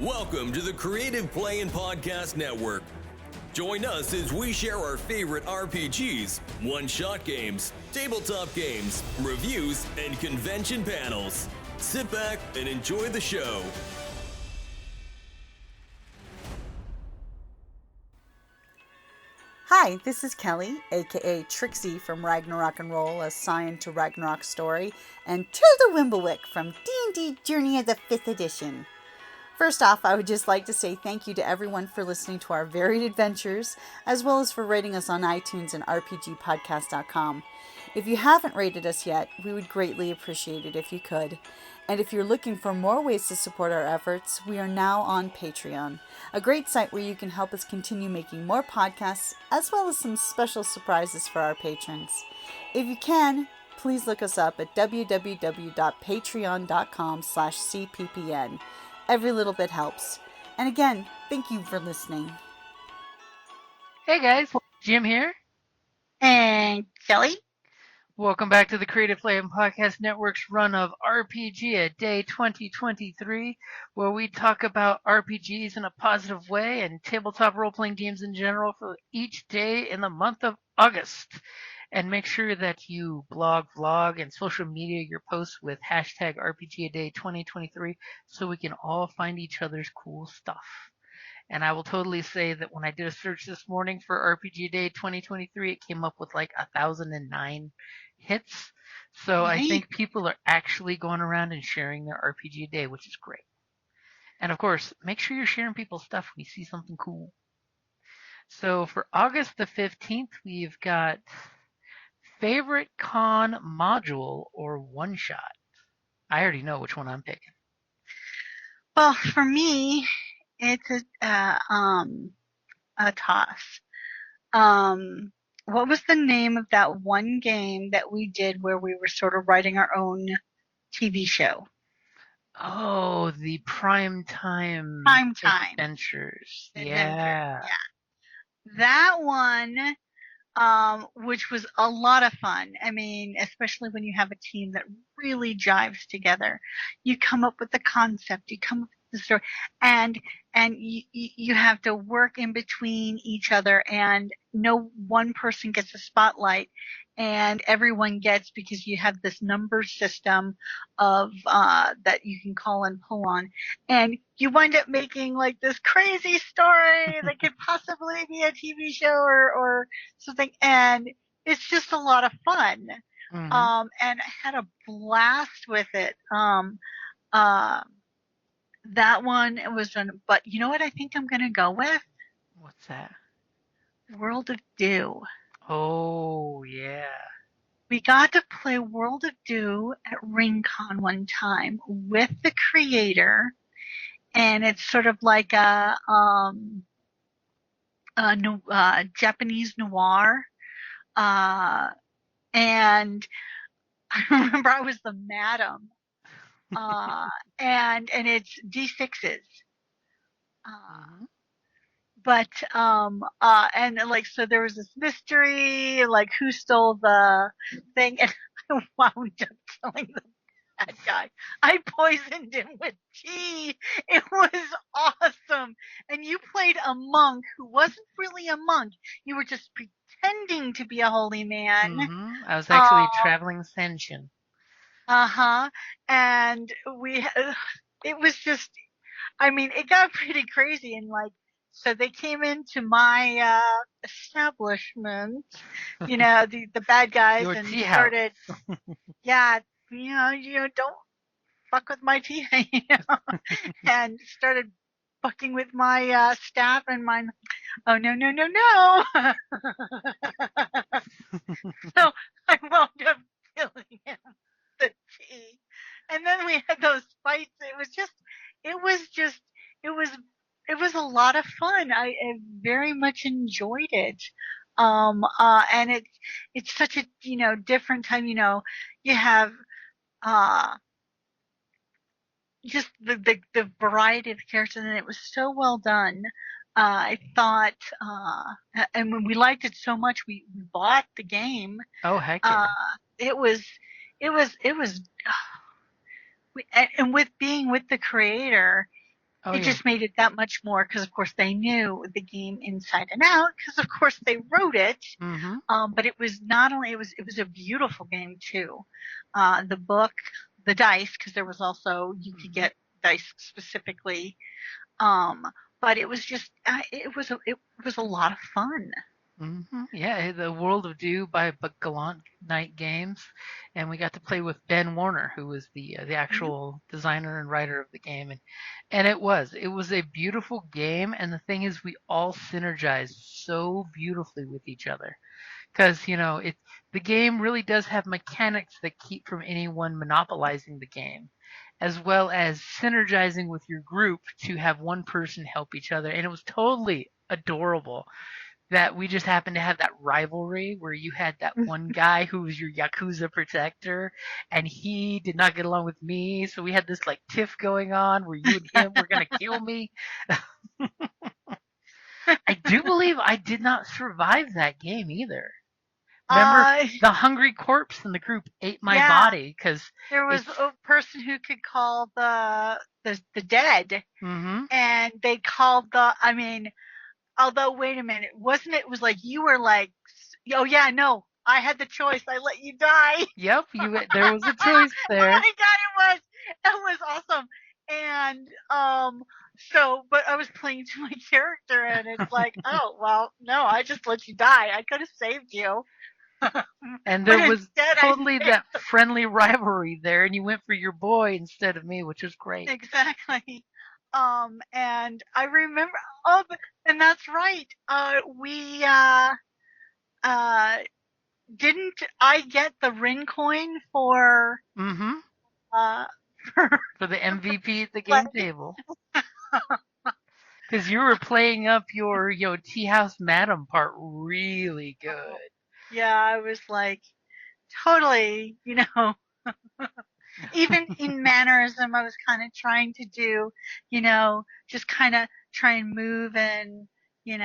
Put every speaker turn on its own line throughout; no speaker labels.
Welcome to the Creative Play and Podcast Network. Join us as we share our favorite RPGs, one-shot games, tabletop games, reviews, and convention panels. Sit back and enjoy the show.
Hi, this is Kelly, aka Trixie from Ragnarok and Roll, assigned to Ragnarok Story, and Tilda Wimblewick from D&D Journey of the 5th Edition. First off, I would just like to say thank you to everyone for listening to our varied adventures, as well as for rating us on iTunes and RPGpodcast.com. If you haven't rated us yet, we would greatly appreciate it if you could. And if you're looking for more ways to support our efforts, we are now on Patreon, a great site where you can help us continue making more podcasts, as well as some special surprises for our patrons. If you can, please look us up at www.patreon.com/cppn. Every little bit helps. And again, thank you for listening.
Hey guys, Jim here.
And Kelly.
Welcome back to the Creative Play and Podcast Network's run of RPGaDay 2023, where we talk about RPGs in a positive way and tabletop role-playing games in general for each day in the month of August. And make sure that you blog, vlog, and social media your posts with hashtag RPGaDay 2023 so we can all find each other's cool stuff. And I will totally say that when I did a search this morning for RPGaDay 2023, it came up with like 1,009 hits. So
Right.
I think people are actually going around and sharing their RPGaDay, which is great. And of course, make sure you're sharing people's stuff when you see something cool. So for August the 15th, we've got favorite con module or one shot. I already know which one I'm picking.
Well, for me, it's a toss. What was the name of that one game that we did where we were sort of writing our own TV show?
Oh, the Primetime Adventures. Yeah.
That one, which was a lot of fun. I mean, especially when you have a team that really jives together. You come up with the concept, you come up with the story, and you have to work in between each other, and no one person gets a spotlight, and everyone gets, because you have this number system of that you can call and pull on, and you wind up making like this crazy story that could possibly be a TV show or something, and it's just a lot of fun.
Mm-hmm.
And I had a blast with it. That one was fun, but you know what I think I'm gonna go with?
What's that?
World of Dew.
Oh, yeah.
We got to play World of Dew at RingCon one time with the creator, and it's sort of like a Japanese noir. And I remember I was the madam, and it's D6s. But and like, so there was this mystery, like who stole the thing, and I wound up killing the bad guy. I poisoned him with tea. It was awesome. And you played a monk who wasn't really a monk. You were just pretending to be a holy man.
Mm-hmm. I was actually traveling Senshin.
And it was just, I mean, it got pretty crazy, and like, so they came into my establishment, you know, the bad guys,
Your
and
tea
started,
house.
yeah, you know, don't fuck with my tea, you know, and started fucking with my staff and mine. Oh, no. So I wound up killing him with the tea. And then we had those fights. It was a lot of fun. I very much enjoyed it. And it's such a, you know, different time, you know, you have, just the variety of characters, and it was so well done. I thought, and when we liked it so much, we bought the game.
Oh, heck yeah.
It was, and with being with the creator,
Oh,
It
yeah.
just made it that much more because, of course, they knew the game inside and out because, of course, they wrote it.
Mm-hmm.
But it was not only it was a beautiful game too. The book, the dice, because there was also you could get dice specifically. But it was just it was a lot of fun.
Mm-hmm. Yeah, the World of Dew by Gallant Knight Games, and we got to play with Ben Warner, who was the actual designer and writer of the game, and it was a beautiful game, and the thing is, we all synergized so beautifully with each other, because the game really does have mechanics that keep from anyone monopolizing the game, as well as synergizing with your group to have one person help each other, and it was totally adorable that we just happened to have that rivalry where you had that one guy who was your yakuza protector and he did not get along with me, so we had this like tiff going on where you and him were going to kill me. I do believe I did not survive that game either. Remember, the hungry corpse in the group ate my body because
there was a person who could call the dead, and they called although, wait a minute, wasn't it? It was like you were like, oh yeah, no, I had the choice. I let you die.
Yep, there was a choice there.
Oh my god, it was awesome. And but I was playing to my character, and it's like, oh well, no, I just let you die. I could have saved you.
And there was totally that friendly rivalry there, and you went for your boy instead of me, which was great.
Exactly. And I remember, and that's right. Didn't I get the ring coin for
for the MVP at the game table? Because you were playing up your Tea House Madam part really good.
Yeah, I was like totally, even in mannerism, I was kind of trying to do, just kind of try and move and, it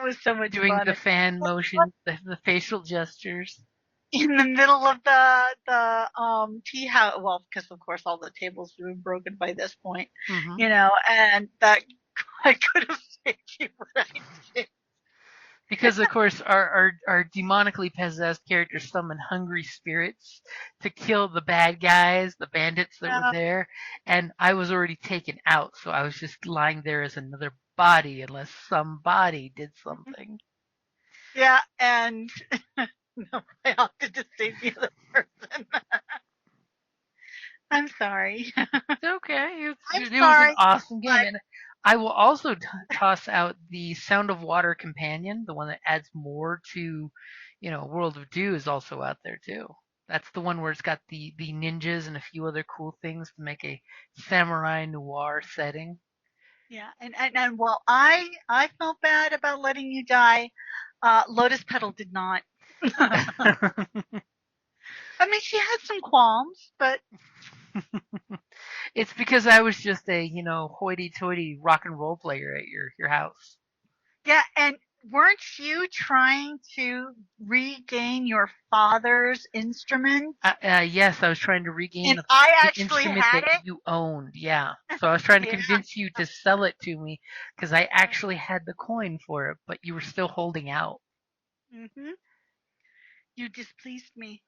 was so much
doing
fun.
The fan motions, the facial gestures.
In the middle of the tea house, well, because of course all the tables were broken by this point, and that I could have saved you right.
Because of course our demonically possessed characters summon hungry spirits to kill the bad guys, the bandits that were there, and I was already taken out, so I was just lying there as another body unless somebody did something.
Yeah, and no, I opted to save the other person. I'm sorry.
It's okay. It was an awesome game. And I will also toss out the Sound of Water companion, the one that adds more to, World of Dew is also out there too. That's the one where it's got the ninjas and a few other cool things to make a samurai noir setting.
Yeah, and while I felt bad about letting you die, Lotus Petal did not. I mean, she had some qualms, but
it's because I was just a, hoity-toity rock and roll player at your house.
Yeah, and weren't you trying to regain your father's instrument?
Yes, I was trying to regain
the
instrument that you owned. Yeah, so I was trying to convince you to sell it to me because I actually had the coin for it, but you were still holding out.
You displeased me.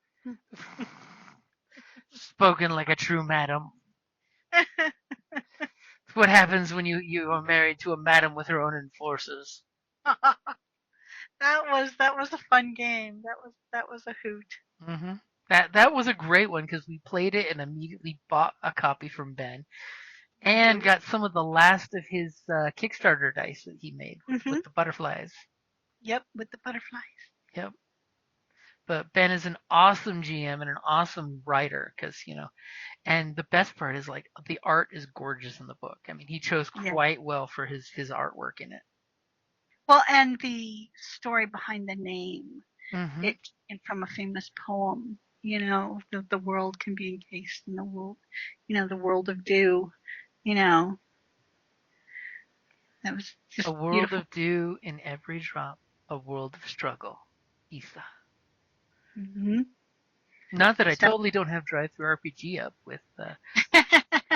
Spoken like a true madam. It's what happens when you are married to a madam with her own forces.
That was a fun game. That was a hoot.
That was a great one because we played it and immediately bought a copy from Ben, and got some of the last of his Kickstarter dice that he made with the butterflies.
Yep, with the butterflies.
Yep. But Ben is an awesome GM and an awesome writer because, and the best part is like the art is gorgeous in the book. I mean, he chose quite well for his artwork in it.
Well, and the story behind the name, it came from a famous poem. The world can be encased in the world, the world of dew. That was just
a world
beautiful.
Of dew in every drop, a world of struggle. Issa. Not that I totally don't have Drive-Thru RPG up with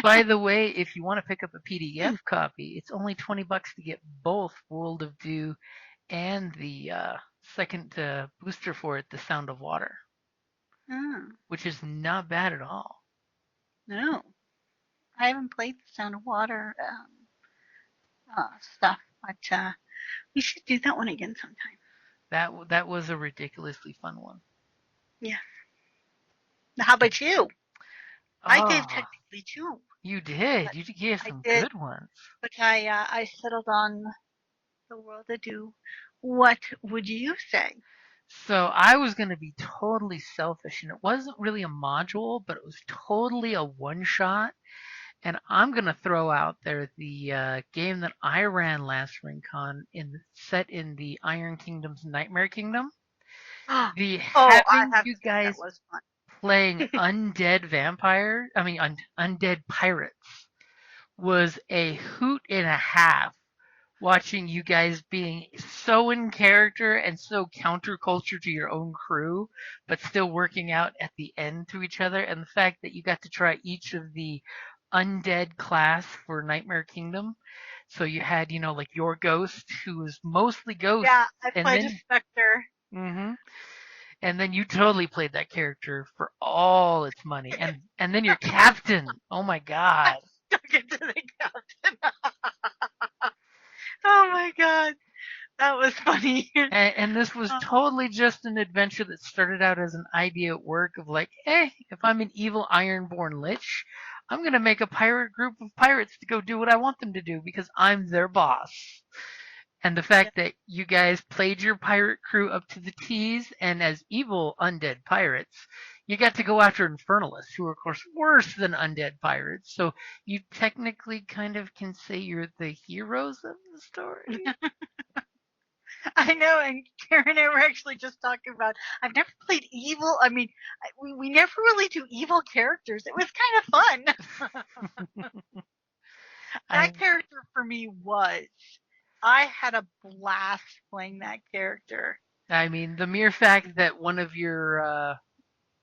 By the way, if you want to pick up a PDF copy, it's only $20 to get both World of Dew and the second booster for it, The Sound of Water, which is not bad at all.
No, I haven't played the Sound of Water stuff, but we should do that one again sometime.
That was a ridiculously fun one.
Yeah. How about you? I gave technically 2.
You did. You gave some good ones.
But I settled on the World of Dew. What would you say?
So I was going to be totally selfish, and it wasn't really a module, but it was totally a one-shot. And I'm going to throw out there the game that I ran last RingCon set in the Iron Kingdom's Nightmare Kingdom. Having you guys playing undead undead pirates was a hoot and a half, watching you guys being so in character and so counterculture to your own crew, but still working out at the end to each other. And the fact that you got to try each of the undead class for Nightmare Kingdom. So you had, like your ghost, who was mostly ghost.
Yeah, I played a specter.
Mm-hmm. And then you totally played that character for all its money. And then your captain. Oh my god.
I stuck it to the captain. Oh my god. That was funny.
And this was totally just an adventure that started out as an idea at work of like, hey, if I'm an evil Ironborn Lich, I'm going to make a pirate group of pirates to go do what I want them to do because I'm their boss. And the fact that you guys played your pirate crew up to the T's, and as evil undead pirates, you got to go after Infernalists, who are, of course, worse than undead pirates. So you technically kind of can say you're the heroes of the story.
I know, and Karen and I were actually just talking about, I've never played evil. I mean, we never really do evil characters. It was kind of fun. That character for me I had a blast playing that character.
I mean, the mere fact that one of your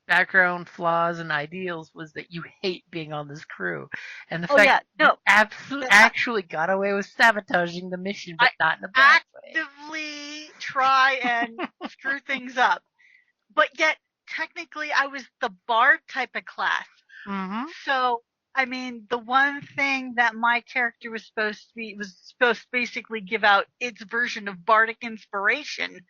background flaws and ideals was that you hate being on this crew. And the fact that you actually got away with sabotaging the mission, but not in a bad way.
Actively try and screw things up. But yet, technically, I was the bard type of class.
Mm-hmm.
So, I mean, the one thing that my character was supposed to basically give out its version of bardic inspiration,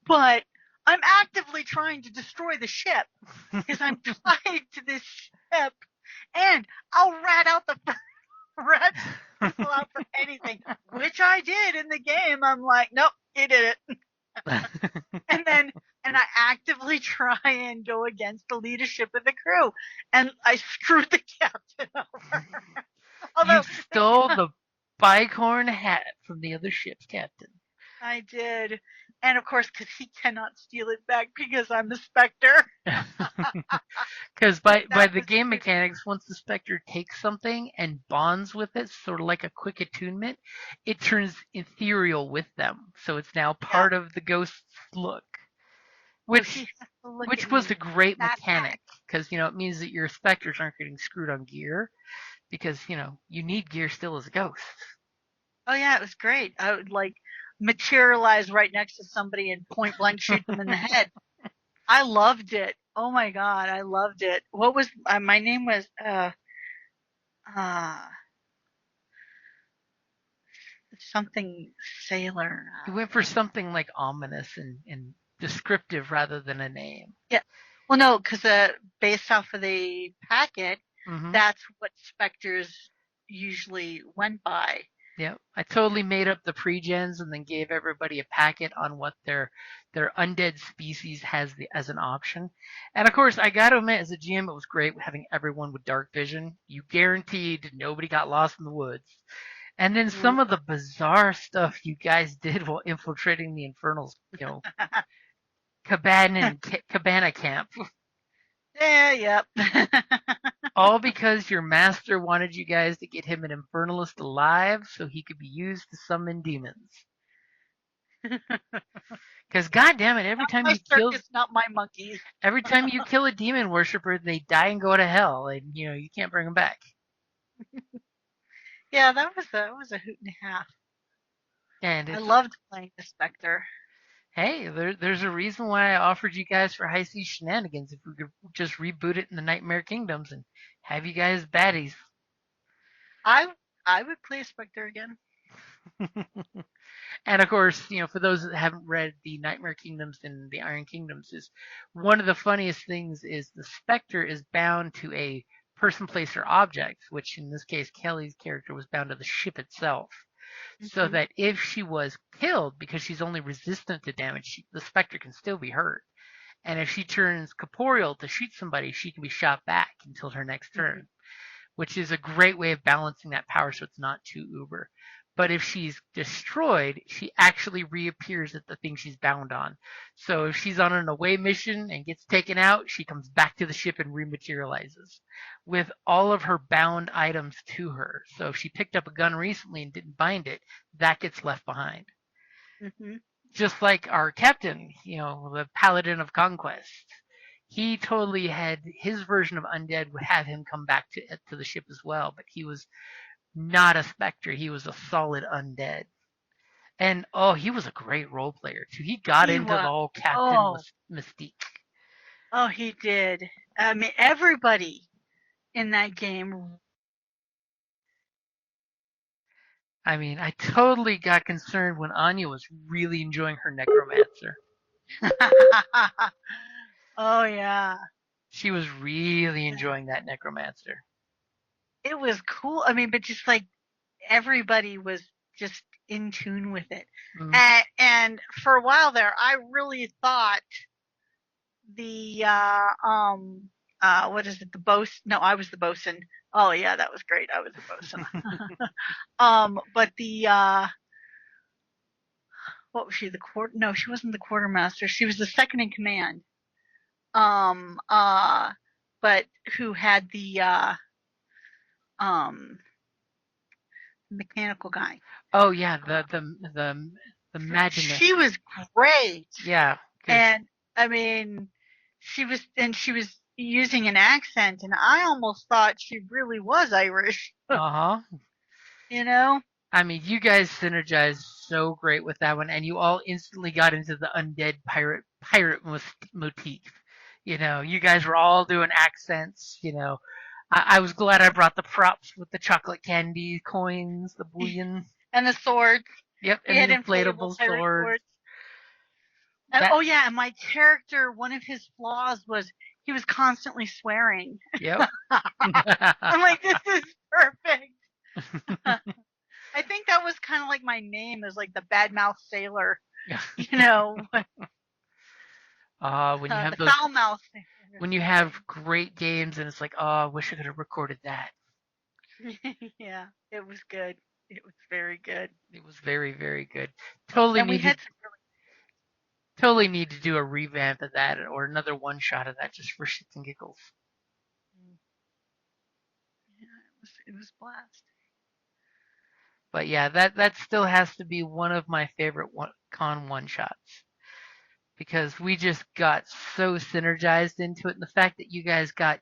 but I'm actively trying to destroy the ship because I'm tied to this ship, and I'll rat people out for anything, which I did in the game. I'm like, nope, you did it. and I actively try and go against the leadership of the crew, and I screwed the captain over.
You stole the bicorn hat from the other ship's captain.
I did. And of course, because he cannot steal it back because I'm a specter.
Because by the game mechanics, once the specter takes something and bonds with it, sort of like a quick attunement, it turns ethereal with them. So it's now part of the ghost's look. Which was a great mechanic, because, it means that your specters aren't getting screwed on gear, because, you need gear still as a ghost.
Oh, yeah, it was great. I would, materialize right next to somebody and point blank shoot them in the head. I loved it. Oh my god, I loved it. What was my name was something sailor.
You went for something like ominous and descriptive rather than a name.
Yeah. Well, no, because based off of the packet, that's what specters usually went by.
Yeah, I totally made up the pre-gens and then gave everybody a packet on what their undead species has as an option. And of course, I got to admit, as a GM, it was great having everyone with dark vision. You guaranteed nobody got lost in the woods. And then some of the bizarre stuff you guys did while infiltrating the Infernals, cabana camp.
Yeah, yep.
All because your master wanted you guys to get him an Infernalist alive so he could be used to summon demons. Because goddammit, every time you kill a demon worshiper, they die and go to hell, and you can't bring them back.
Yeah, that was a hoot and a half.
And
I
it's
loved playing the Spectre.
hey, there's a reason why I offered you guys for High Seas Shenanigans if we could just reboot it in the Nightmare Kingdoms and have you guys baddies.
I I would play a Spectre again.
And of course, for those that haven't read the Nightmare Kingdoms and the Iron Kingdoms, is one of the funniest things is the Spectre is bound to a person, place, or object, which in this case Kelly's character was bound to the ship itself. So
Hmm.
that if she was killed because she's only resistant to damage, the Spectre can still be hurt. And if she turns corporeal to shoot somebody, she can be shot back until her next
Hmm.
turn, which is a great way of balancing that power so it's not too uber. But if she's destroyed, she actually reappears at the thing she's bound on. So if she's on an away mission and gets taken out, she comes back to the ship and rematerializes with all of her bound items to her. So if she picked up a gun recently and didn't bind it, that gets left behind.
Hmm.
Just like our captain, the paladin of conquest. He totally had his version of undead would have him come back to the ship as well, but he was not a specter. He was a solid undead. And oh, he was a great role player too. He got
He
into the
was.
whole captain
Oh,
mystique.
oh, he did. I mean, everybody in that game.
I mean, I totally got concerned when Anya was really enjoying her necromancer.
Oh yeah,
She was really enjoying that necromancer.
it was cool. I mean, but just like everybody was just in tune with it.
Mm.
And for a while there, I really thought the what is it, the bosun? No, I was the bosun. Oh yeah, that was great. I was the bosun. But the what was she? The quarter? No, she wasn't the quartermaster. She was the second in command. Um, uh, but who had the um mechanical guy?
Oh yeah, the Maginus.
She was great.
Yeah, because
And I mean, she was using an accent, and I almost thought she really was Irish.
uh huh.
You know?
I mean, you guys synergized so great with that one, and you all instantly got into the undead pirate motif. You guys were all doing accents. I was glad I brought the props with the chocolate candy coins, the bullion.
And the swords.
Yep,
We
and
had
the
inflatable
inflatable
pirate
swords.
swords. And
That
oh yeah, and my character, one of his flaws was he was constantly swearing.
yep.
I'm like, this is perfect. I think that was kind of like my name is like the bad mouth sailor. You know,
When you have
the
those,
foul mouth sailor.
when you have great games, and it's like, oh, I wish I could have recorded that.
Yeah, it was good. It was very good.
It was very, very good. Totally
And we
needed
had some really,
Totally need to do a revamp of that or another one shot of that just for shits and giggles.
yeah, it was blast.
But yeah, that still has to be one of my favorite con one shots because we just got so synergized into it, and the fact that you guys got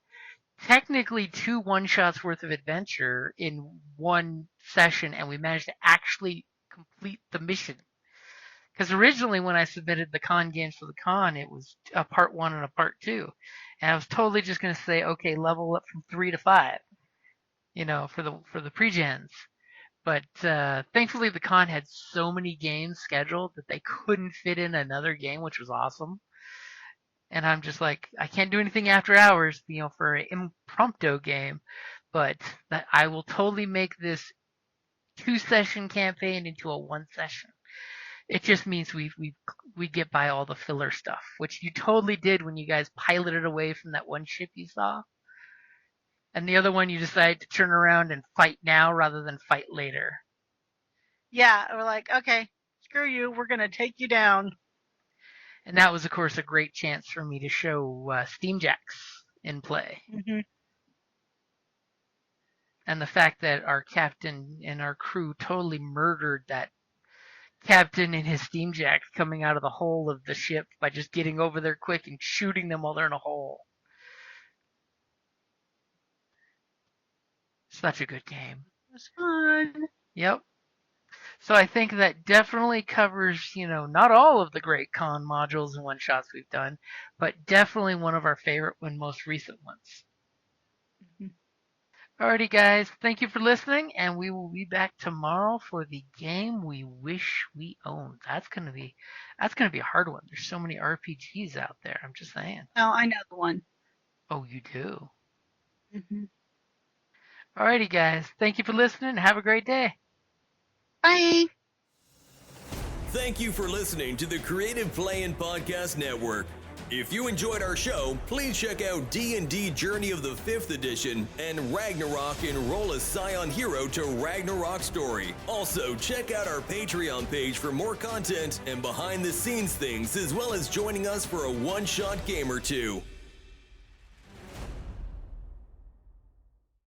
technically two one shots worth of adventure in one session, and we managed to actually complete the mission. Because originally, when I submitted the con games for the con, it was a part one and a part two, and I was totally just going to say, okay, level up from 3 to 5, for the pre-gens. But thankfully, the con had so many games scheduled that they couldn't fit in another game, which was awesome. And I'm just like, I can't do anything after hours, for an impromptu game. But that I will totally make this 2-session campaign into a 1 session. It just means we get by all the filler stuff, which you totally did when you guys piloted away from that one ship you saw. And the other one you decided to turn around and fight now rather than fight later.
Yeah, we're like, okay, screw you. We're gonna take you down.
And that was, of course, a great chance for me to show Steamjacks in play.
Hmm.
And the fact that our captain and our crew totally murdered that captain and his steamjacks coming out of the hole of the ship by just getting over there quick and shooting them while they're in a hole. Such a good game.
It was fun.
Yep. So I think that definitely covers, not all of the great con modules and one-shots we've done, but definitely one of our favorite and most recent ones. Alrighty, guys. Thank you for listening, and we will be back tomorrow for the game we wish we owned. That's gonna be a hard one. There's so many RPGs out there. I'm just saying.
Oh, I know the one.
Oh, you do?
Mm-hmm.
Alrighty, guys. Thank you for listening. Have a great day.
Bye.
Thank you for listening to the Creative Play-In Podcast Network. If you enjoyed our show, please check out D&D Journey of the 5th Edition and Ragnarok Enroll a Scion Hero to Ragnarok Story. Also, check out our Patreon page for more content and behind-the-scenes things, as well as joining us for a one-shot game or two.